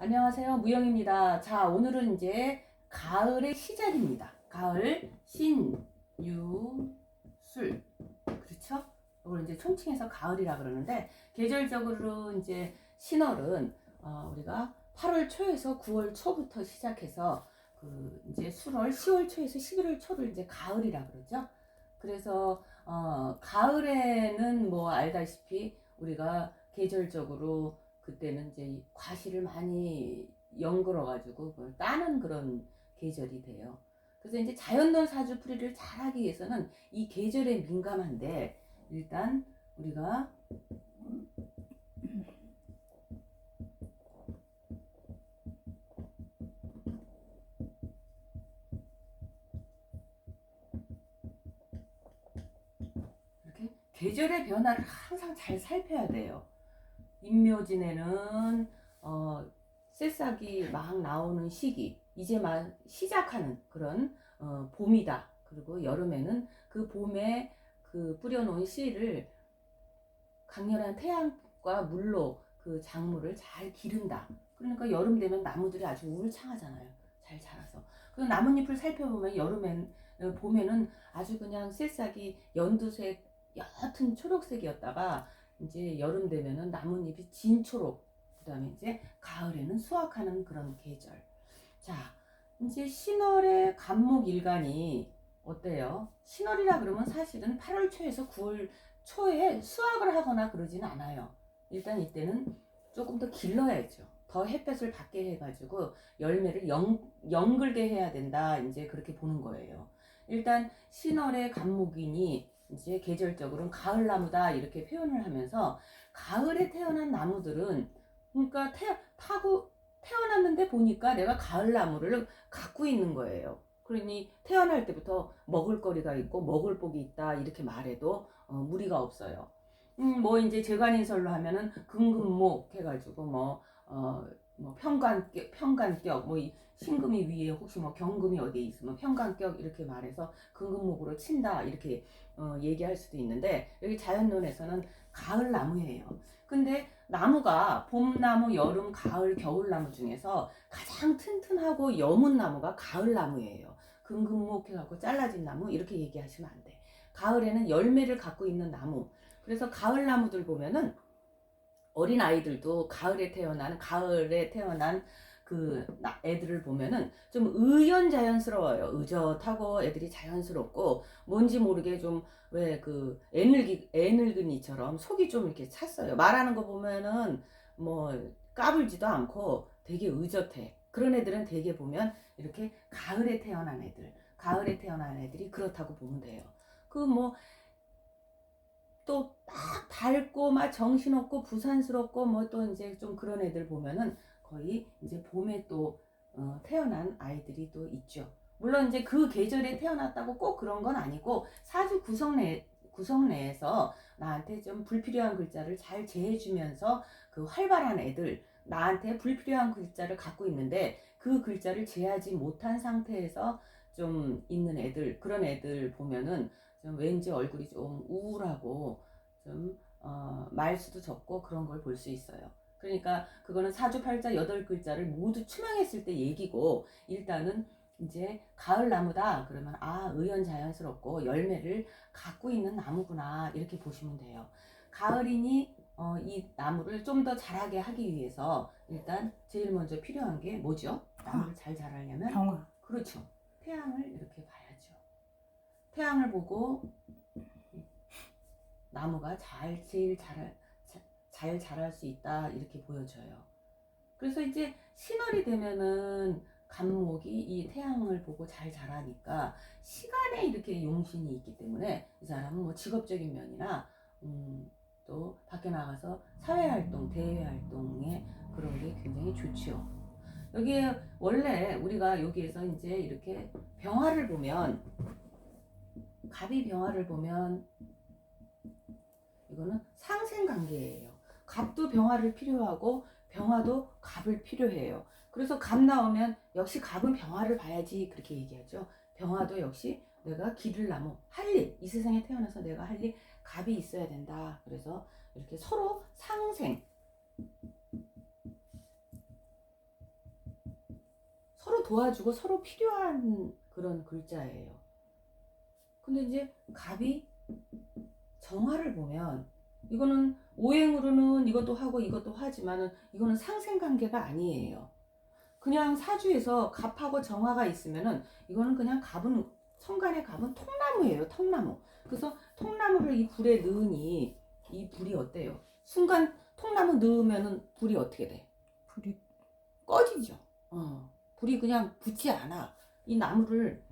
안녕하세요. 무영입니다. 자, 오늘은 이제 가을의 시작입니다. 가을, 신, 유, 술. 그렇죠? 이걸 이제 총칭해서 가을이라 그러는데, 계절적으로 이제 신월은 우리가 8월 초에서 9월 초부터 시작해서 이제 술월, 10월 초에서 11월 초를 이제 가을이라 그러죠. 그래서 가을에는 뭐 알다시피 우리가 계절적으로 그때는 이제 과실을 많이 연걸어가지고 그걸 따는 그런 계절이 돼요. 그래서 이제 자연론 사주풀이를 잘하기 위해서는 이 계절에 민감한데, 일단 우리가 이렇게 계절의 변화를 항상 잘 살펴야 돼요. 임묘진에는 새싹이 막 나오는 시기, 이제 막 시작하는 그런 봄이다. 그리고 여름에는 그 봄에 그 뿌려놓은 씨를 강렬한 태양과 물로 그 작물을 잘 기른다. 그러니까 여름 되면 나무들이 아주 울창하잖아요. 잘 자라서. 그 나뭇잎을 살펴보면 봄에는 아주 그냥 새싹이 연두색 옅은 초록색이었다가 이제 여름 되면은 나뭇잎이 진초록. 그다음에 이제 가을에는 수확하는 그런 계절. 자, 이제 신월의 간목일간이 어때요? 신월이라 그러면 사실은 8월 초에서 9월 초에 수확을 하거나 그러진 않아요. 일단 이때는 조금 더 길러야죠. 더 햇볕을 받게 해가지고 열매를 연글게 해야 된다. 이제 그렇게 보는 거예요. 일단 신월의 간목인이 이제 계절적으로는 가을나무다 이렇게 표현을 하면서, 가을에 태어난 나무들은 그러니까 태어났는데 보니까 내가 가을나무를 갖고 있는 거예요. 그러니 태어날 때부터 먹을거리가 있고 먹을 복이 있다 이렇게 말해도 무리가 없어요. 뭐 이제 재관인설로 하면은 금금목 해가지고 뭐 평간격 뭐 신금이 위에 혹시 뭐 경금이 어디에 있으면 평간격 이렇게 말해서 금금목으로 친다 이렇게 얘기할 수도 있는데, 여기 자연론에서는 가을나무예요. 근데 나무가 봄나무, 여름, 가을, 겨울나무 중에서 가장 튼튼하고 여문 나무가 가을나무예요. 금금목 해갖고 잘라진 나무 이렇게 얘기하시면 안 돼. 가을에는 열매를 갖고 있는 나무. 그래서 가을나무들 보면은 어린 아이들도 가을에 태어난 그 애들을 보면은 좀 의연자연스러워요. 의젓하고 애들이 자연스럽고 뭔지 모르게 좀 왜 그 애늙은이처럼 속이 좀 이렇게 찼어요. 말하는 거 보면은 뭐 까불지도 않고 되게 의젓해. 그런 애들은 되게 보면 이렇게 가을에 태어난 애들이 그렇다고 보면 돼요. 그뭐 또 막 밝고 막 정신없고 부산스럽고 뭐 또 이제 좀 그런 애들 보면은 거의 이제 봄에 또 태어난 아이들이 또 있죠. 물론 이제 그 계절에 태어났다고 꼭 그런 건 아니고, 사주 구성 내에서 나한테 좀 불필요한 글자를 잘 제해주면서 그 활발한 애들, 나한테 불필요한 글자를 갖고 있는데 그 글자를 제하지 못한 상태에서 좀 있는 애들, 그런 애들 보면은 좀 왠지 얼굴이 좀 우울하고 좀 말수도 적고 그런 걸 볼 수 있어요. 그러니까 그거는 사주팔자 8글자를 모두 추망했을 때 얘기고, 일단은 이제 가을 나무다 그러면 의연자연스럽고 열매를 갖고 있는 나무구나 이렇게 보시면 돼요. 가을이니 이 나무를 좀 더 자라게 하기 위해서 일단 제일 먼저 필요한 게 뭐죠? 나무를 잘 자라려면 병화. 그렇죠. 태양을 이렇게 봐야죠. 태양을 보고 나무가 잘 자랄 수 있다 이렇게 보여져요. 그래서 이제 신월이 되면은 간목이 이 태양을 보고 잘 자라니까 시간에 이렇게 용신이 있기 때문에 이 사람은 뭐 직업적인 면이나 또 밖에 나가서 사회활동, 대외활동에 그런 게 굉장히 좋죠. 여기에 원래 우리가 여기에서 이제 이렇게 병화를 보면, 갑이 병화를 보면 이거는 상생관계예요. 갑도 병화를 필요하고 병화도 갑을 필요해요. 그래서 갑 나오면 역시 갑은 병화를 봐야지 그렇게 얘기하죠. 병화도 역시 내가 기를 나무, 할 일, 이 세상에 태어나서 내가 할 일, 갑이 있어야 된다. 그래서 이렇게 서로 상생, 서로 도와주고 서로 필요한 그런 글자예요. 근데 이제 갑이 정화를 보면 이거는 오행으로는 이것도 하고 이것도 하지만은 이거는 상생관계가 아니에요. 그냥 사주에서 갑하고 정화가 있으면은 이거는 그냥 갑은 천간의 갑은 통나무예요. 통나무. 그래서 통나무를 이 불에 넣으니 이 불이 어때요? 순간 통나무 넣으면은 불이 어떻게 돼? 불이 꺼지죠. 불이 그냥 붙지 않아. 이 나무를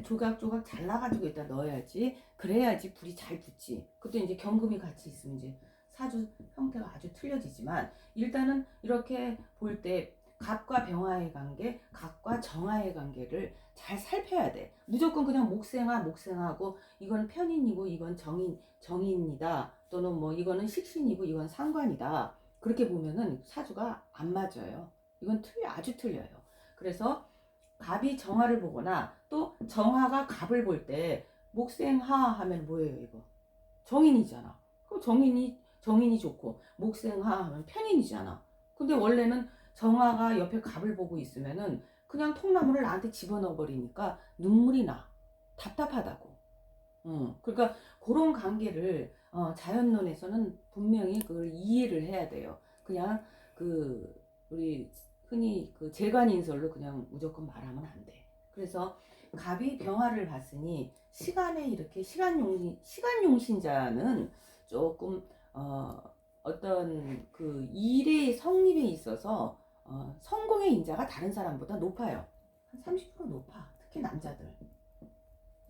조각조각 잘라가지고 일단 넣어야지. 그래야지 불이 잘 붙지. 그때 이제 경금이 같이 있으면 이제 사주 형태가 아주 틀려지지만 일단은 이렇게 볼 때 갑과 병화의 관계, 갑과 정화의 관계를 잘 살펴야 돼. 무조건 그냥 목생하고 이건 편인이고 이건 정인이다. 또는 뭐 이거는 식신이고 이건 상관이다. 그렇게 보면은 사주가 안 맞아요. 이건 아주 틀려요. 그래서 갑이 정화를 보거나 또 정화가 갑을 볼 때 목생하 하면 뭐예요 이거? 정인이잖아. 그럼 정인이 좋고 목생하 하면 편인이잖아. 근데 원래는 정화가 옆에 갑을 보고 있으면은 그냥 통나무를 나한테 집어넣어 버리니까 눈물이 나. 답답하다고. 그러니까 그런 관계를 자연론에서는 분명히 그걸 이해를 해야 돼요. 그냥 그 우리 흔히 그 재관인설로 그냥 무조건 말하면 안 돼. 그래서 갑이 병화를 봤으니 시간에 이렇게 시간용신자는 조금 어떤 그 일의 성립에 있어서 성공의 인자가 다른 사람보다 높아요. 한 30% 높아. 특히 남자들.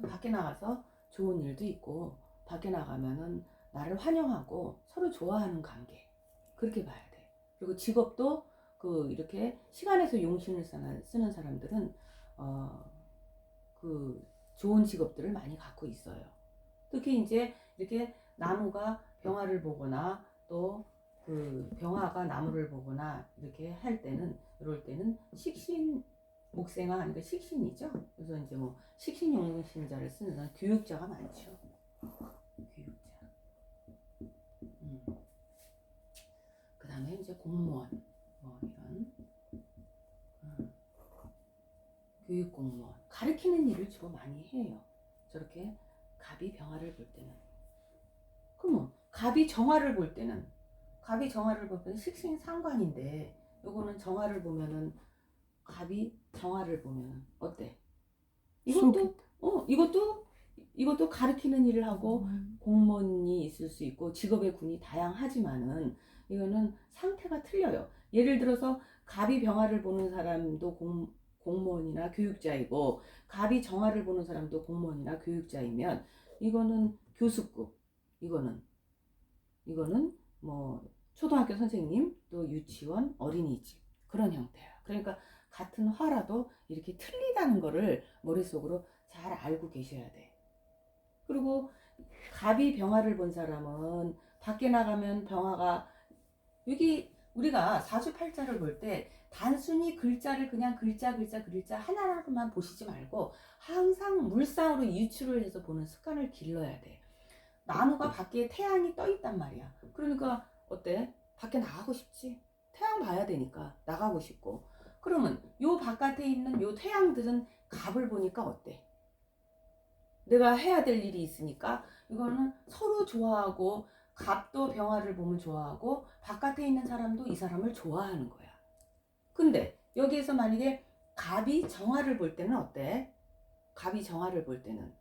밖에 나가서 좋은 일도 있고 밖에 나가면은 나를 환영하고 서로 좋아하는 관계 그렇게 봐야 돼. 그리고 직업도 그 이렇게 시간에서 용신을 쓰는 사람들은 그 좋은 직업들을 많이 갖고 있어요. 특히 이제 이렇게 나무가 병화를 보거나 또 그 병화가 나무를 보거나 이렇게 할 때는 이럴 때는 식신 목생화 그러니까 식신이죠. 그래서 이제 뭐 식신 용신자를 쓰는 교육자가 많죠. 교육자. 그 다음에 이제 공무원 뭐 이런 교육 공무원 가르치는 일을 주로 많이 해요. 저렇게 갑이 병화를 볼 때는. 그러면 갑이 정화를 볼 때는 식신 상관인데 요거는 정화를 보면은 갑이 정화를 보면은 어때? 이것도 가르치는 일을 하고 공무원이 있을 수 있고 직업의 군이 다양하지만은 이거는 상태가 틀려요. 예를 들어서 갑이 병화를 보는 사람도 공무원이나 교육자이고 갑이 정화를 보는 사람도 공무원이나 교육자이면 이거는 교수급, 이거는 뭐 초등학교 선생님, 또 유치원, 어린이집 그런 형태야. 그러니까 같은 화라도 이렇게 틀리다는 거를 머릿속으로 잘 알고 계셔야 돼. 그리고 갑이 병화를 본 사람은 밖에 나가면 병화가 여기 우리가 사주팔자를 볼 때 단순히 글자를 그냥 글자 하나만 보시지 말고 항상 물상으로 유추를 해서 보는 습관을 길러야 돼. 나무가 밖에 태양이 떠 있단 말이야. 그러니까 어때? 밖에 나가고 싶지? 태양 봐야 되니까 나가고 싶고. 그러면 요 바깥에 있는 요 태양들은 갑을 보니까 어때? 내가 해야 될 일이 있으니까 이거는 서로 좋아하고 갑도 병화를 보면 좋아하고 바깥에 있는 사람도 이 사람을 좋아하는 거야. 근데 여기에서 만약에 갑이 정화를 볼 때는 어때? 갑이 정화를 볼 때는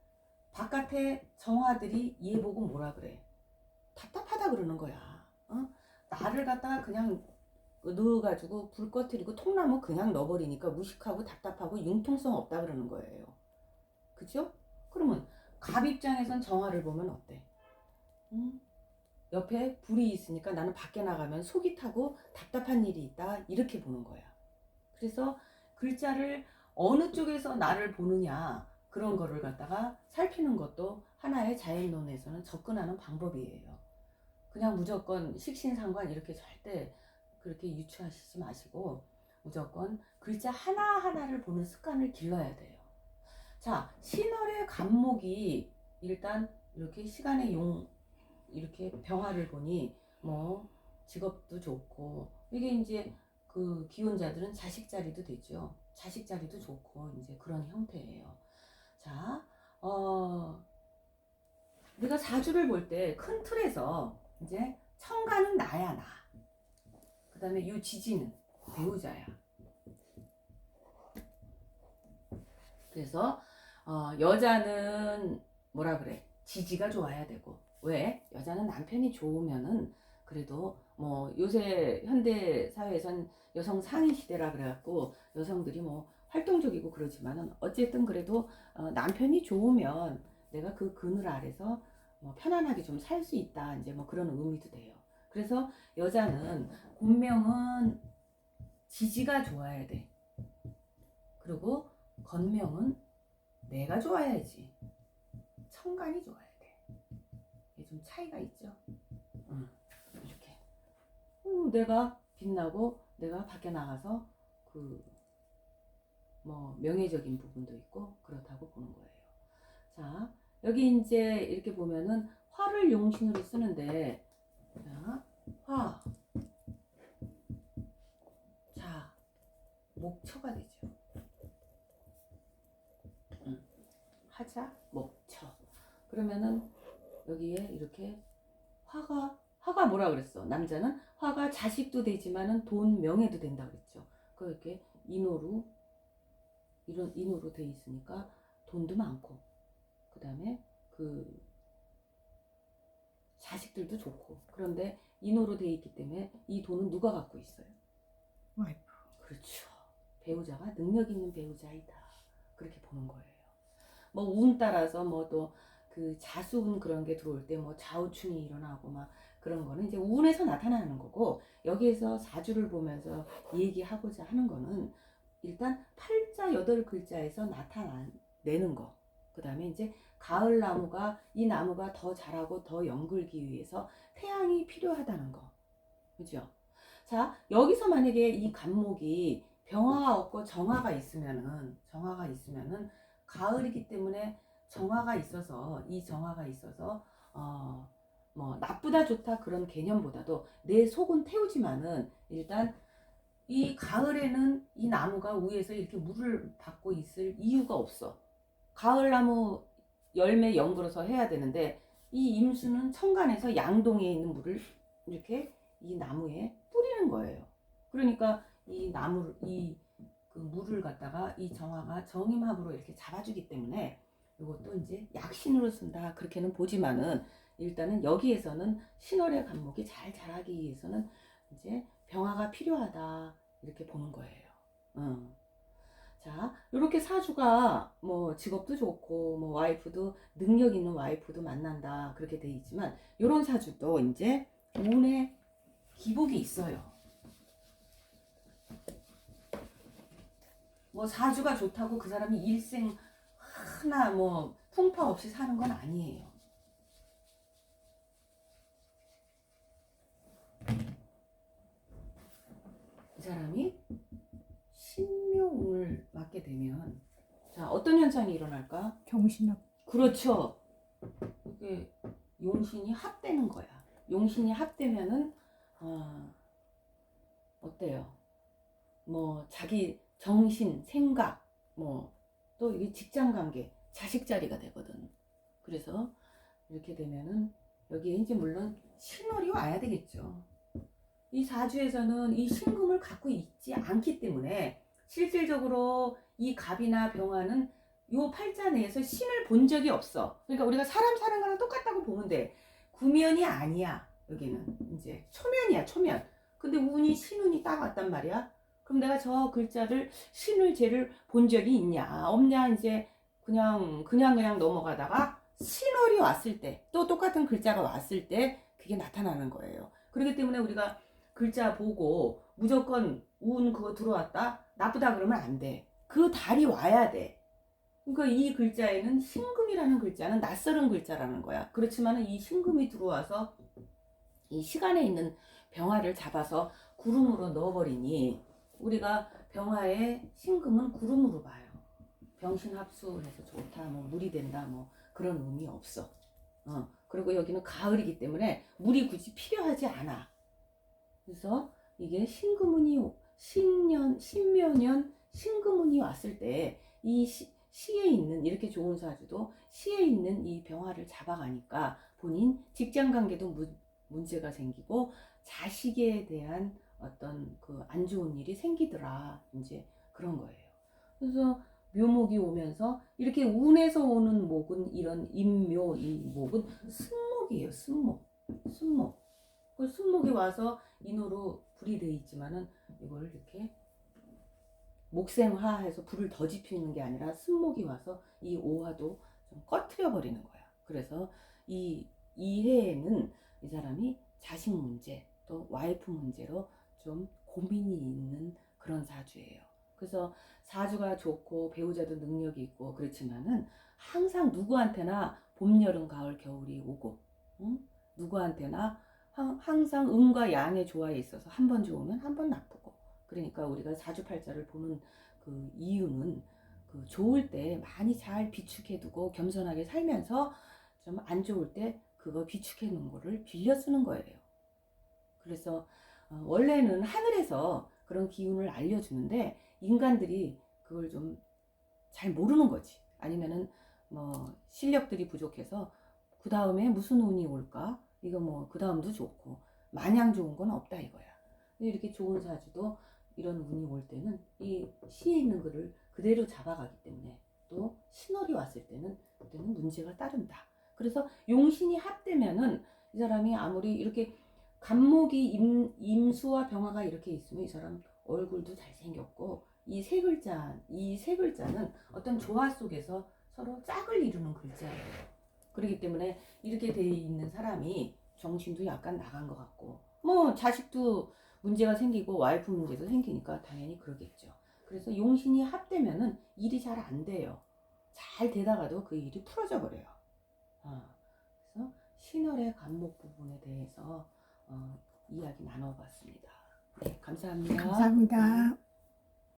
바깥에 정화들이 얘 보고 뭐라 그래? 답답하다 그러는 거야. 나를 갖다가 그냥 넣어가지고 불 꺼트리고 통나무 그냥 넣어버리니까 무식하고 답답하고 융통성 없다 그러는 거예요. 그죠? 그러면 갑 입장에선 정화를 보면 어때? 옆에 불이 있으니까 나는 밖에 나가면 속이 타고 답답한 일이 있다 이렇게 보는 거야. 그래서 글자를 어느 쪽에서 나를 보느냐 그런 거를 갖다가 살피는 것도 하나의 자연론에서는 접근하는 방법이에요. 그냥 무조건 식신상관 이렇게 절대 그렇게 유추하시지 마시고 무조건 글자 하나하나를 보는 습관을 길러야 돼요. 자, 신월의 간목이 일단 이렇게 시간의 이렇게 병화를 보니 뭐 직업도 좋고 이게 이제 그 기혼자들은 자식 자리도 되죠. 자식 자리도 좋고 이제 그런 형태예요. 자, 우리가 사주를 볼 때 큰 틀에서 이제 천간은 나야 나. 그 다음에 요 지지는 배우자야. 그래서 여자는 뭐라 그래? 지지가 좋아야 되고. 왜? 여자는 남편이 좋으면은 그래도 뭐 요새 현대 사회에선 여성 상위 시대라 그래갖고 여성들이 뭐 활동적이고 그러지만은 어쨌든 그래도 남편이 좋으면 내가 그 그늘 아래서 뭐 편안하게 좀 살 수 있다. 이제 뭐 그런 의미도 돼요. 그래서 여자는 본명은 지지가 좋아야 돼. 그리고 겉명은 내가 좋아야지. 천간이 좋아야 돼. 이게 좀 차이가 있죠. 이렇게. 내가 빛나고 내가 밖에 나가서 그 뭐 명예적인 부분도 있고 그렇다고 보는 거예요. 자, 여기 이제 이렇게 보면은 화를 용신으로 쓰는데, 자, 화, 자, 목처가 되죠. 하자, 목처. 그러면은 여기에 이렇게 화가 뭐라 그랬어? 남자는 화가 자식도 되지만은 돈, 명예도 된다 그랬죠. 그렇게 인호로 이런 인호로 돼 있으니까 돈도 많고, 그 다음에 그 자식들도 좋고. 그런데 인호로 돼 있기 때문에 이 돈은 누가 갖고 있어요? 와이프. 그렇죠. 배우자가 능력 있는 배우자이다. 그렇게 보는 거예요. 뭐 운 따라서 뭐 또 그 자수운 그런 게 들어올 때 뭐 좌우충이 일어나고 막 그런 거는 이제 운에서 나타나는 거고, 여기에서 사주를 보면서 얘기하고자 하는 거는 일단 팔자 8글자에서 나타내는 거. 그 다음에 이제 가을 나무가 이 나무가 더 자라고 더 연글기 위해서 태양이 필요하다는 거. 그죠? 자, 여기서 만약에 이 간목이 병화가 없고 정화가 있으면은 가을이기 때문에 정화가 있어서 이 정화가 있어서 뭐 나쁘다 좋다 그런 개념보다도 내 속은 태우지만은 일단 이 가을에는 이 나무가 위에서 이렇게 물을 받고 있을 이유가 없어. 가을나무 열매 연글어서 해야 되는데 이 임수는 천간에서 양동이에 있는 물을 이렇게 이 나무에 뿌리는 거예요. 그러니까 이 나무 그 물을 갖다가 이 정화가 정임합으로 이렇게 잡아주기 때문에 이것도 이제 약신으로 쓴다 그렇게는 보지만은 일단은 여기에서는 신월의 간목이 잘 자라기 위해서는 이제 병화가 필요하다 이렇게 보는 거예요. 자, 이렇게 사주가 뭐 직업도 좋고 뭐 와이프도 능력 있는 와이프도 만난다 그렇게 돼 있지만 이런 사주도 이제 운에 기복이 있어요. 뭐 사주가 좋다고 그 사람이 일생 하나 뭐 풍파 없이 사는 건 아니에요. 이 사람이 신묘운을 맞게 되면 자 어떤 현상이 일어날까? 경신합. 그렇죠. 이게 용신이 합되는 거야. 용신이 합되면은 어때요? 뭐 자기 정신, 생각, 뭐 또 이게 직장 관계, 자식 자리가 되거든. 그래서 이렇게 되면은 여기에 이제 물론 신월이 와야 되겠죠. 이 사주에서는 이 신금을 갖고 있지 않기 때문에 실질적으로 이 갑이나 병화는 요 팔자 내에서 신을 본 적이 없어. 그러니까 우리가 사람 사는 거랑 똑같다고 보면 돼. 구면이 아니야. 여기는 이제 초면이야, 초면. 근데 운이 신운이 딱 왔단 말이야. 그럼 내가 저 글자를 신을 죄를 본 적이 있냐 없냐 이제 그냥 넘어가다가 신월이 왔을 때 또 똑같은 글자가 왔을 때 그게 나타나는 거예요. 그렇기 때문에 우리가 글자 보고 무조건 운 그거 들어왔다 나쁘다 그러면 안 돼. 그 달이 와야 돼. 그러니까 이 글자에는 신금이라는 글자는 낯설은 글자라는 거야. 그렇지만 이 신금이 들어와서 이 시간에 있는 병화를 잡아서 구름으로 넣어버리니 우리가 병화의 신금은 구름으로 봐요. 병신합수해서 좋다, 뭐 물이 된다, 뭐 그런 의미 없어. 그리고 여기는 가을이기 때문에 물이 굳이 필요하지 않아. 그래서 이게 신금운이 신묘년 신금운이 왔을 때 이 시에 있는 이렇게 좋은 사주도 시에 있는 이 병화를 잡아가니까 본인 직장 관계도 문제가 생기고 자식에 대한 어떤 그 안 좋은 일이 생기더라. 이제 그런 거예요. 그래서 묘목이 오면서 이렇게 운에서 오는 목은 이런 임묘 이 목은 순목이에요. 순목. 그 순목이 와서 인으로 불이 돼 있지만은 이걸 이렇게 목생화해서 불을 더 지피는 게 아니라 순목이 와서 이 오화도 좀 꺼트려 버리는 거야. 그래서 이 해에는 이 사람이 자식 문제 또 와이프 문제로 좀 고민이 있는 그런 사주예요. 그래서 사주가 좋고 배우자도 능력이 있고 그렇지만은 항상 누구한테나 봄, 여름, 가을, 겨울이 오고 누구한테나 항상 음과 양의 조화에 있어서 한 번 좋으면 한 번 나쁘고 그러니까 우리가 사주팔자를 보는 그 이유는 그 좋을 때 많이 잘 비축해두고 겸손하게 살면서 좀 안 좋을 때 그거 비축해 놓은 거를 빌려 쓰는 거예요. 그래서 원래는 하늘에서 그런 기운을 알려주는데 인간들이 그걸 좀 잘 모르는 거지. 아니면은 뭐 실력들이 부족해서 그 다음에 무슨 운이 올까? 이거 뭐 그 다음도 좋고 마냥 좋은 건 없다 이거야. 이렇게 좋은 사주도 이런 운이 올 때는 이 시에 있는 글을 그대로 잡아가기 때문에 또 신월이 왔을 때는 그때는 문제가 따른다. 그래서 용신이 합되면은 이 사람이 아무리 이렇게 간목이 임수와 병화가 이렇게 있으면 이 사람 얼굴도 잘생겼고 이 세 글자는 어떤 조화 속에서 서로 짝을 이루는 글자예요. 그렇기 때문에 이렇게 돼 있는 사람이 정신도 약간 나간 것 같고 뭐 자식도 문제가 생기고 와이프 문제도 생기니까 당연히 그러겠죠. 그래서 용신이 합되면은 일이 잘 안 돼요. 잘 되다가도 그 일이 풀어져 버려요. 그래서 신월의 간목 부분에 대해서 이야기 나눠봤습니다. 네, 감사합니다. 감사합니다.